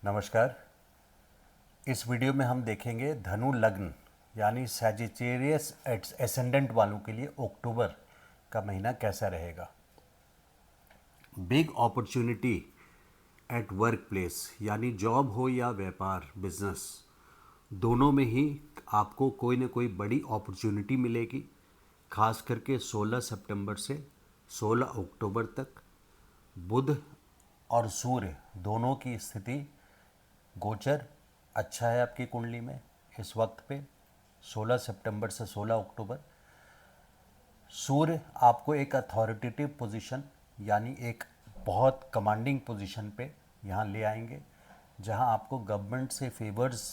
नमस्कार। इस वीडियो में हम देखेंगे धनु लग्न यानी सैजिटेरियस एसेंडेंट वालों के लिए अक्टूबर का महीना कैसा रहेगा। Big opportunity at work place यानी जॉब हो या व्यापार बिजनेस, दोनों में ही आपको कोई ना कोई बड़ी अपॉर्चुनिटी मिलेगी। खास करके 16 सितंबर से 16 अक्टूबर तक बुध और सूर्य दोनों की स्थिति गोचर अच्छा है आपकी कुंडली में। इस वक्त पे 16 सितंबर से 16 अक्टूबर सूर्य आपको एक अथॉरिटेटिव पोजीशन यानी एक बहुत कमांडिंग पोजीशन पे यहाँ ले आएंगे, जहाँ आपको गवर्नमेंट से फेवर्स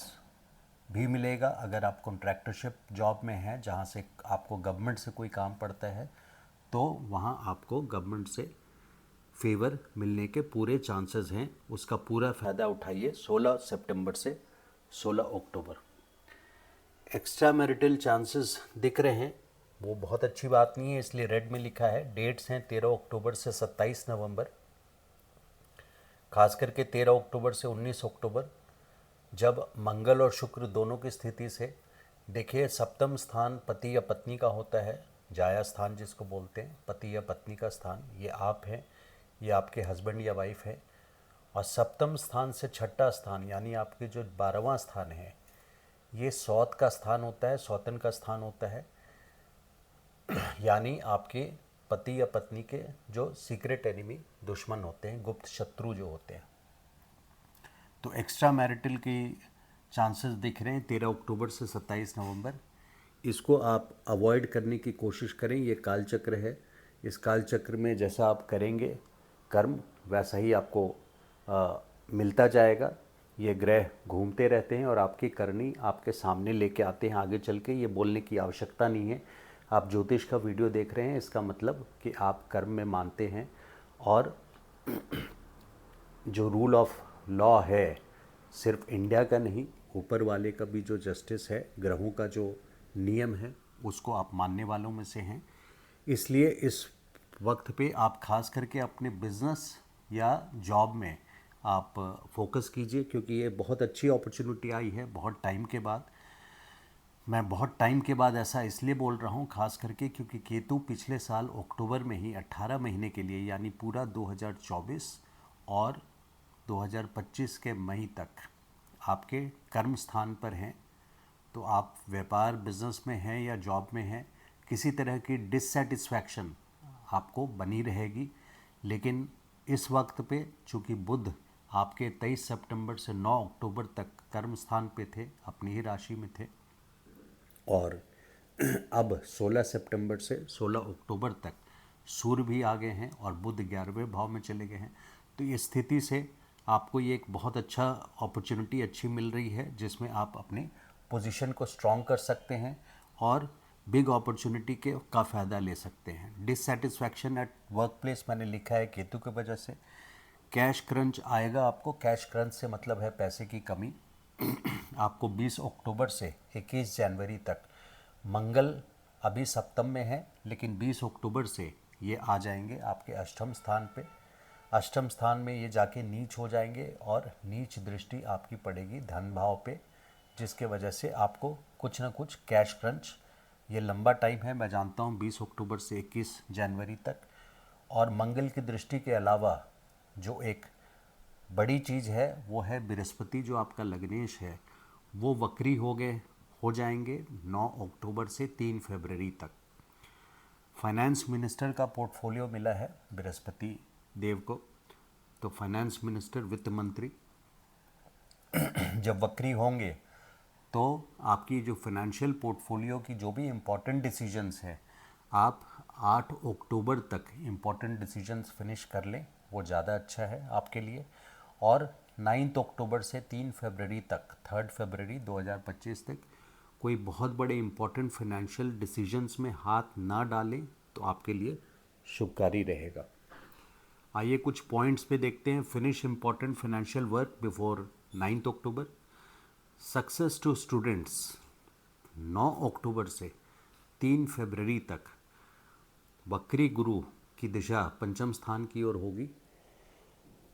भी मिलेगा। अगर आप कॉन्ट्रैक्टरशिप जॉब में हैं जहाँ से आपको गवर्नमेंट से कोई काम पड़ता है तो वहाँ आपको गवर्नमेंट से फेवर मिलने के पूरे चांसेस हैं। उसका पूरा फ़ायदा उठाइए 16 सितंबर से 16 अक्टूबर। एक्स्ट्रा मैरिटल चांसेस दिख रहे हैं, वो बहुत अच्छी बात नहीं है, इसलिए रेड में लिखा है। डेट्स हैं 13 अक्टूबर से 27 नवंबर, खास करके 13 अक्टूबर से 19 अक्टूबर, जब मंगल और शुक्र दोनों की स्थिति से देखिए। सप्तम स्थान पति या पत्नी का होता है, जाया स्थान जिसको बोलते हैं, पति या पत्नी का स्थान। ये आप हैं, ये आपके हस्बैंड या वाइफ है। और सप्तम स्थान से छठा स्थान यानी आपके जो 12वां स्थान है, ये सौत का स्थान होता है, सौतन का स्थान होता है। यानी आपके पति या पत्नी के जो सीक्रेट एनिमी दुश्मन होते हैं, गुप्त शत्रु जो होते हैं। तो एक्स्ट्रा मैरिटल के चांसेस दिख रहे हैं 13 अक्टूबर से 27 नवंबर। इसको आप अवॉइड करने की कोशिश करें। ये कालचक्र है, इस कालचक्र में जैसा आप करेंगे कर्म वैसा ही आपको मिलता जाएगा। ये ग्रह घूमते रहते हैं और आपकी करनी आपके सामने लेके आते हैं आगे चल के। ये बोलने की आवश्यकता नहीं है। आप ज्योतिष का वीडियो देख रहे हैं, इसका मतलब कि आप कर्म में मानते हैं। और जो रूल ऑफ लॉ है सिर्फ इंडिया का नहीं, ऊपर वाले का भी जो जस्टिस है, ग्रहों का जो नियम है, उसको आप मानने वालों में से हैं। इसलिए इस वक्त पे आप खास करके अपने बिजनेस या जॉब में आप फोकस कीजिए, क्योंकि ये बहुत अच्छी अपॉर्चुनिटी आई है बहुत टाइम के बाद। मैं बहुत टाइम के बाद ऐसा इसलिए बोल रहा हूँ खास करके क्योंकि केतु पिछले साल अक्टूबर में ही 18 महीने के लिए यानी पूरा 2024 और 2025 के मई तक आपके कर्म स्थान पर हैं। तो आप व्यापार बिजनेस में हैं या जॉब में हैं, किसी तरह की डिससेटिस्फैक्शन आपको बनी रहेगी। लेकिन इस वक्त पे चूँकि बुध आपके 23 सितंबर से 9 अक्टूबर तक कर्म स्थान पे थे, अपनी ही राशि में थे, और अब 16 सितंबर से 16 अक्टूबर तक सूर्य भी आ गए हैं और बुध 11वें भाव में चले गए हैं। तो इस स्थिति से आपको ये एक बहुत अच्छा अपॉर्चुनिटी अच्छी मिल रही है, जिसमें आप अपने पोजीशन को स्ट्रॉन्ग कर सकते हैं और बिग अपॉर्चुनिटी के का फ़ायदा ले सकते हैं। डिससेटिस्फैक्शन एट वर्क प्लेस मैंने लिखा है केतु की वजह से। कैश क्रंच आएगा आपको। कैश क्रंच से मतलब है पैसे की कमी। आपको 20 अक्टूबर से 21 जनवरी तक मंगल अभी सप्तम में है, लेकिन 20 अक्टूबर से ये आ जाएंगे आपके अष्टम स्थान पे। अष्टम स्थान में ये जाके नीच हो जाएंगे और नीच दृष्टि आपकी पड़ेगी धन भाव पे, जिसके वजह से आपको कुछ ना कुछ कैश क्रंच, ये लंबा टाइम है मैं जानता हूँ, 20 अक्टूबर से 21 जनवरी तक। और मंगल की दृष्टि के अलावा जो एक बड़ी चीज़ है वो है बृहस्पति, जो आपका लग्नेश है वो वक्री हो जाएंगे 9 अक्टूबर से 3 फरवरी तक। फाइनेंस मिनिस्टर का पोर्टफोलियो मिला है बृहस्पति देव को, तो फाइनेंस मिनिस्टर वित्त मंत्री जब वक्री होंगे तो आपकी जो फाइनेंशियल पोर्टफोलियो की जो भी इम्पोर्टेंट डिसीजंस है, आप 8 अक्टूबर तक इम्पोर्टेंट डिसीजंस फिनिश कर लें, वो ज़्यादा अच्छा है आपके लिए। और 9 अक्टूबर से 3 फरवरी तक, 3 फरवरी 2025 तक कोई बहुत बड़े इम्पोर्टेंट फाइनेंशियल डिसीजंस में हाथ ना डालें तो आपके लिए शुभकारी रहेगा। आइए कुछ पॉइंट्स पे देखते हैं। Finish important financial work before 9 October. Success to students 9 अक्टूबर से 3 फरवरी तक वक्री गुरु की दिशा पंचम स्थान की ओर होगी।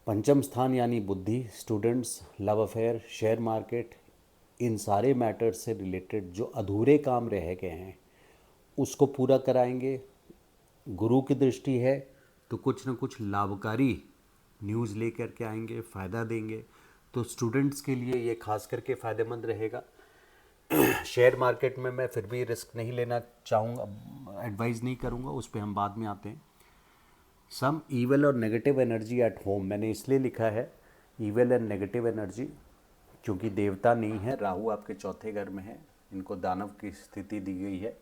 पंचम स्थान यानी बुद्धि, students, love affair, share market, इन सारे मैटर्स से रिलेटेड जो अधूरे काम रह गए हैं उसको पूरा कराएंगे। गुरु की दृष्टि है तो कुछ न कुछ लाभकारी न्यूज़ लेकर के आएंगे, फ़ायदा देंगे। तो स्टूडेंट्स के लिए ये खास करके फ़ायदेमंद रहेगा। शेयर मार्केट में मैं फिर भी रिस्क नहीं लेना चाहूँगा, एडवाइज़ नहीं करूँगा, उस पर हम बाद में आते हैं। सम ईवल और नेगेटिव एनर्जी एट होम, मैंने इसलिए लिखा है ईवल एंड नेगेटिव एनर्जी क्योंकि देवता नहीं है, राहु आपके चौथे घर में है, इनको दानव की स्थिति दी गई है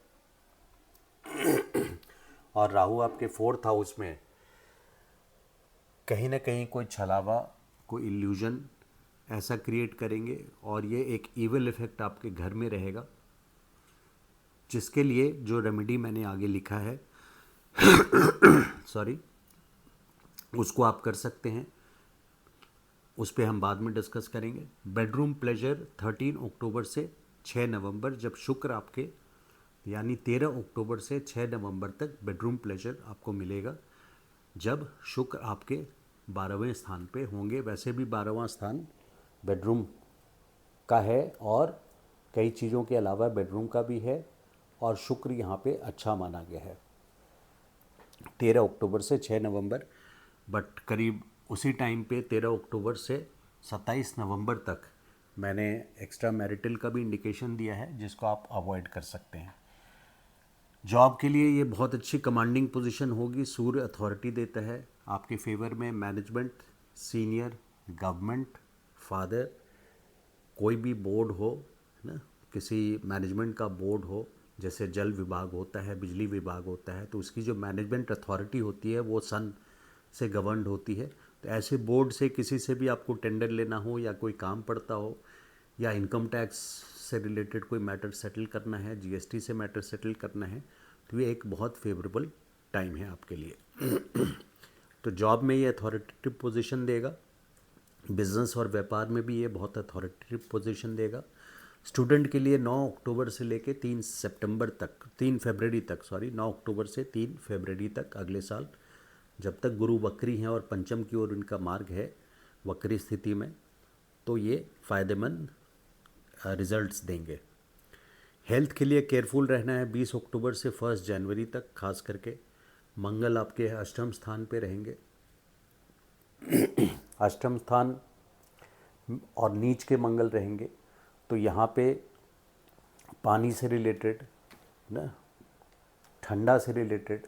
और राहु आपके फोर्थ हाउस में कहीं ना कहीं कोई छलावा, कोई इल्यूजन ऐसा क्रिएट करेंगे और ये एक ईवल इफेक्ट आपके घर में रहेगा, जिसके लिए जो रेमेडी मैंने आगे लिखा है सॉरी, उसको आप कर सकते हैं, उस पर हम बाद में डिस्कस करेंगे। बेडरूम प्लेजर 13 अक्टूबर से 6 नवंबर, जब शुक्र आपके यानी 13 अक्टूबर से 6 नवंबर तक बेडरूम प्लेजर आपको मिलेगा, जब शुक्र आपके 12वें स्थान पे होंगे। वैसे भी 12वां स्थान बेडरूम का है और कई चीज़ों के अलावा बेडरूम का भी है और शुक्र यहाँ पे अच्छा माना गया है 13 अक्टूबर से 6 नवंबर। बट करीब उसी टाइम पे 13 अक्टूबर से 27 नवंबर तक मैंने एक्स्ट्रा मैरिटल का भी इंडिकेशन दिया है, जिसको आप अवॉइड कर सकते हैं। जॉब के लिए ये बहुत अच्छी कमांडिंग पोजीशन होगी, सूर्य अथॉरिटी देता है आपके फेवर में। मैनेजमेंट, सीनियर, गवर्नमेंट, फादर, कोई भी बोर्ड हो ना, किसी मैनेजमेंट का बोर्ड हो, जैसे जल विभाग होता है, बिजली विभाग होता है, तो उसकी जो मैनेजमेंट अथॉरिटी होती है वो सन से गवर्नड होती है। तो ऐसे बोर्ड से किसी से भी आपको टेंडर लेना हो या कोई काम पड़ता हो या इनकम टैक्स से रिलेटेड कोई मैटर सेटल करना है, जीएसटी से मैटर सेटल करना है, तो ये एक बहुत फेवरेबल टाइम है आपके लिए। तो जॉब में ये अथॉरिटेटिव पोजीशन देगा, बिजनेस और व्यापार में भी ये बहुत अथॉरिटेटिव पोजीशन देगा। स्टूडेंट के लिए 9 अक्टूबर से लेके 3 फरवरी तक 9 अक्टूबर से 3 फरवरी तक अगले साल, जब तक गुरु वक्री हैं और पंचम की ओर इनका मार्ग है वक्री स्थिति में, तो ये फ़ायदेमंद रिजल्ट्स देंगे। हेल्थ के लिए केयरफुल रहना है 20 अक्टूबर से 1 जनवरी तक, खास करके मंगल आपके अष्टम स्थान पे रहेंगे। अष्टम स्थान और नीच के मंगल रहेंगे, तो यहाँ पे पानी से रिलेटेड ना, ठंडा से रिलेटेड,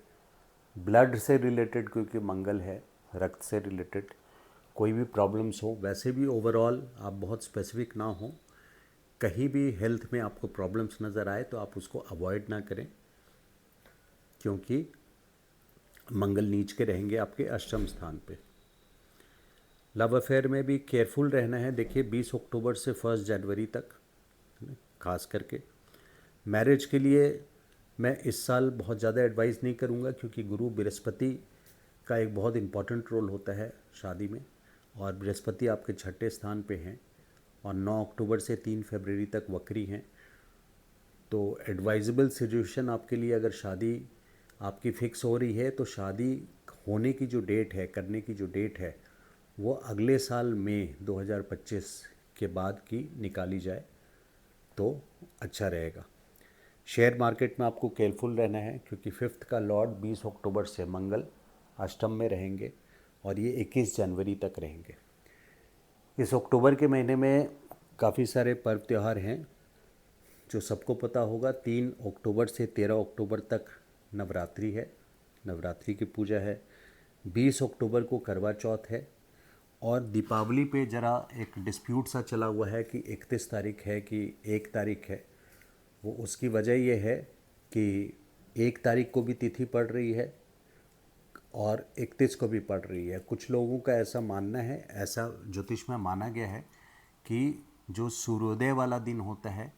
ब्लड से रिलेटेड, क्योंकि मंगल है, रक्त से रिलेटेड कोई भी प्रॉब्लम्स हो। वैसे भी ओवरऑल आप बहुत स्पेसिफिक ना हो, कहीं भी हेल्थ में आपको प्रॉब्लम्स नज़र आए तो आप उसको अवॉइड ना करें, क्योंकि मंगल नीच के रहेंगे आपके अष्टम स्थान पे। लव अफेयर में भी केयरफुल रहना है, देखिए 20 अक्टूबर से 1 जनवरी तक खास करके। मैरिज के लिए मैं इस साल बहुत ज़्यादा एडवाइस नहीं करूँगा, क्योंकि गुरु बृहस्पति का एक बहुत इम्पॉर्टेंट रोल होता है शादी में, और बृहस्पति आपके छठे स्थान पे हैं और 9 अक्टूबर से 3 फरवरी तक वक्री हैं। तो एडवाइजेबल सिचुएशन आपके लिए, अगर शादी आपकी फ़िक्स हो रही है तो शादी होने की जो डेट है, करने की जो डेट है, वो अगले साल मई 2025 के बाद की निकाली जाए तो अच्छा रहेगा। शेयर मार्केट में आपको केयरफुल रहना है, क्योंकि 5th का लॉर्ड 20 अक्टूबर से मंगल अष्टम में रहेंगे और ये 21 जनवरी तक रहेंगे। इस अक्टूबर के महीने में काफ़ी सारे पर्व त्यौहार हैं जो सबको पता होगा। 3 अक्टूबर से 13 अक्टूबर तक नवरात्रि है, नवरात्रि की पूजा है। 20 अक्टूबर को करवा चौथ है और दीपावली पे ज़रा एक डिस्प्यूट सा चला हुआ है कि 31 तारीख है कि 1 तारीख है। वो उसकी वजह ये है कि 1 तारीख को भी तिथि पड़ रही है और 31 को भी पड़ रही है। कुछ लोगों का ऐसा मानना है, ऐसा ज्योतिष में माना गया है कि जो सूर्योदय वाला दिन होता है,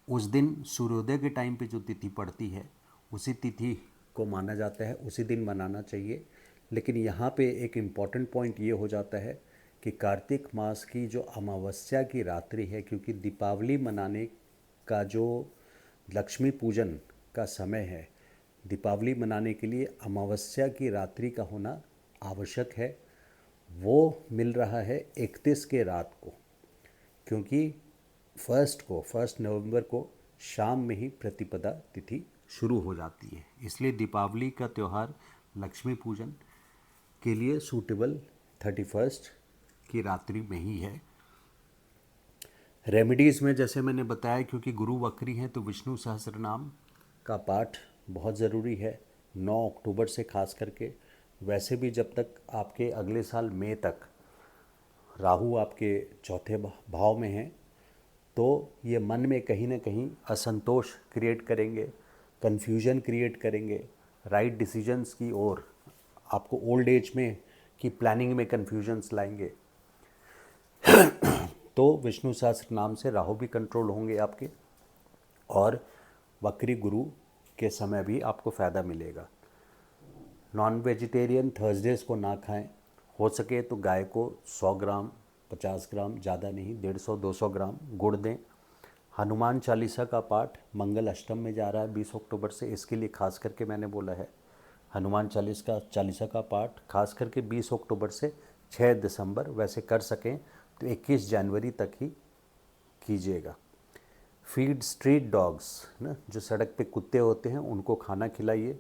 उस दिन सूर्योदय के टाइम पे जो तिथि पड़ती है उसी तिथि को माना जाता है, उसी दिन मनाना चाहिए। लेकिन यहाँ पे एक इम्पॉर्टेंट पॉइंट ये हो जाता है कि कार्तिक मास की जो अमावस्या की रात्रि है, क्योंकि दीपावली मनाने का जो लक्ष्मी पूजन का समय है, दीपावली मनाने के लिए अमावस्या की रात्रि का होना आवश्यक है। वो मिल रहा है 31 के रात को, क्योंकि फर्स्ट नवंबर को शाम में ही प्रतिपदा तिथि शुरू हो जाती है। इसलिए दीपावली का त्यौहार लक्ष्मी पूजन के लिए सूटेबल 31 की रात्रि में ही है। रेमेडीज़ में जैसे मैंने बताया, क्योंकि गुरु वक्री हैं तो विष्णु सहस्त्रनाम का पाठ बहुत ज़रूरी है 9 अक्टूबर से खास करके। वैसे भी जब तक आपके अगले साल मई तक राहु आपके चौथे भाव में हैं, तो ये मन में कहीं ना कहीं असंतोष क्रिएट करेंगे, कन्फ्यूजन क्रिएट करेंगे, राइट डिसीजंस की ओर आपको ओल्ड एज में की प्लानिंग में कन्फ्यूजन्स लाएंगे। तो विष्णु सहस्त्र नाम से राहु भी कंट्रोल होंगे आपके, और वक्री गुरु के समय भी आपको फ़ायदा मिलेगा। नॉन वेजिटेरियन थर्सडेज को ना खाएं, हो सके तो गाय को 100 ग्राम 50 ग्राम, ज़्यादा नहीं, 150-200 ग्राम गुड़ दें। हनुमान चालीसा का पाठ मंगल अष्टम में जा रहा है 20 अक्टूबर से, इसके लिए खास करके मैंने बोला है हनुमान चालीसा का पाठ खास करके 20 अक्टूबर से 6 दिसंबर, वैसे कर सकें तो 21 जनवरी तक ही कीजिएगा। फीड स्ट्रीट डॉग्स ना, जो सड़क पे कुत्ते होते हैं, उनको खाना खिलाइए।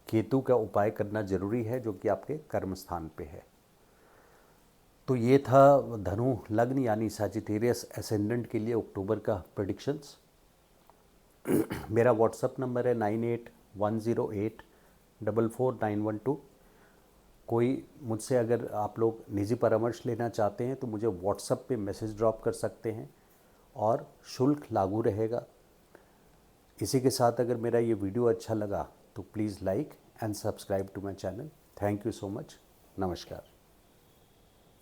केतु का उपाय करना जरूरी है, जो कि आपके कर्म स्थान पे है। तो ये था धनु लग्न यानी सजिटेरियस एसेंडेंट के लिए अक्टूबर का प्रेडिक्शंस। मेरा व्हाट्सअप नंबर है 9810844912। कोई मुझसे अगर आप लोग निजी परामर्श लेना चाहते हैं तो मुझे व्हाट्सएप पे मैसेज ड्रॉप कर सकते हैं और शुल्क लागू रहेगा। इसी के साथ अगर मेरा ये वीडियो अच्छा लगा तो please like and subscribe to my channel. Thank you so much. नमस्कार।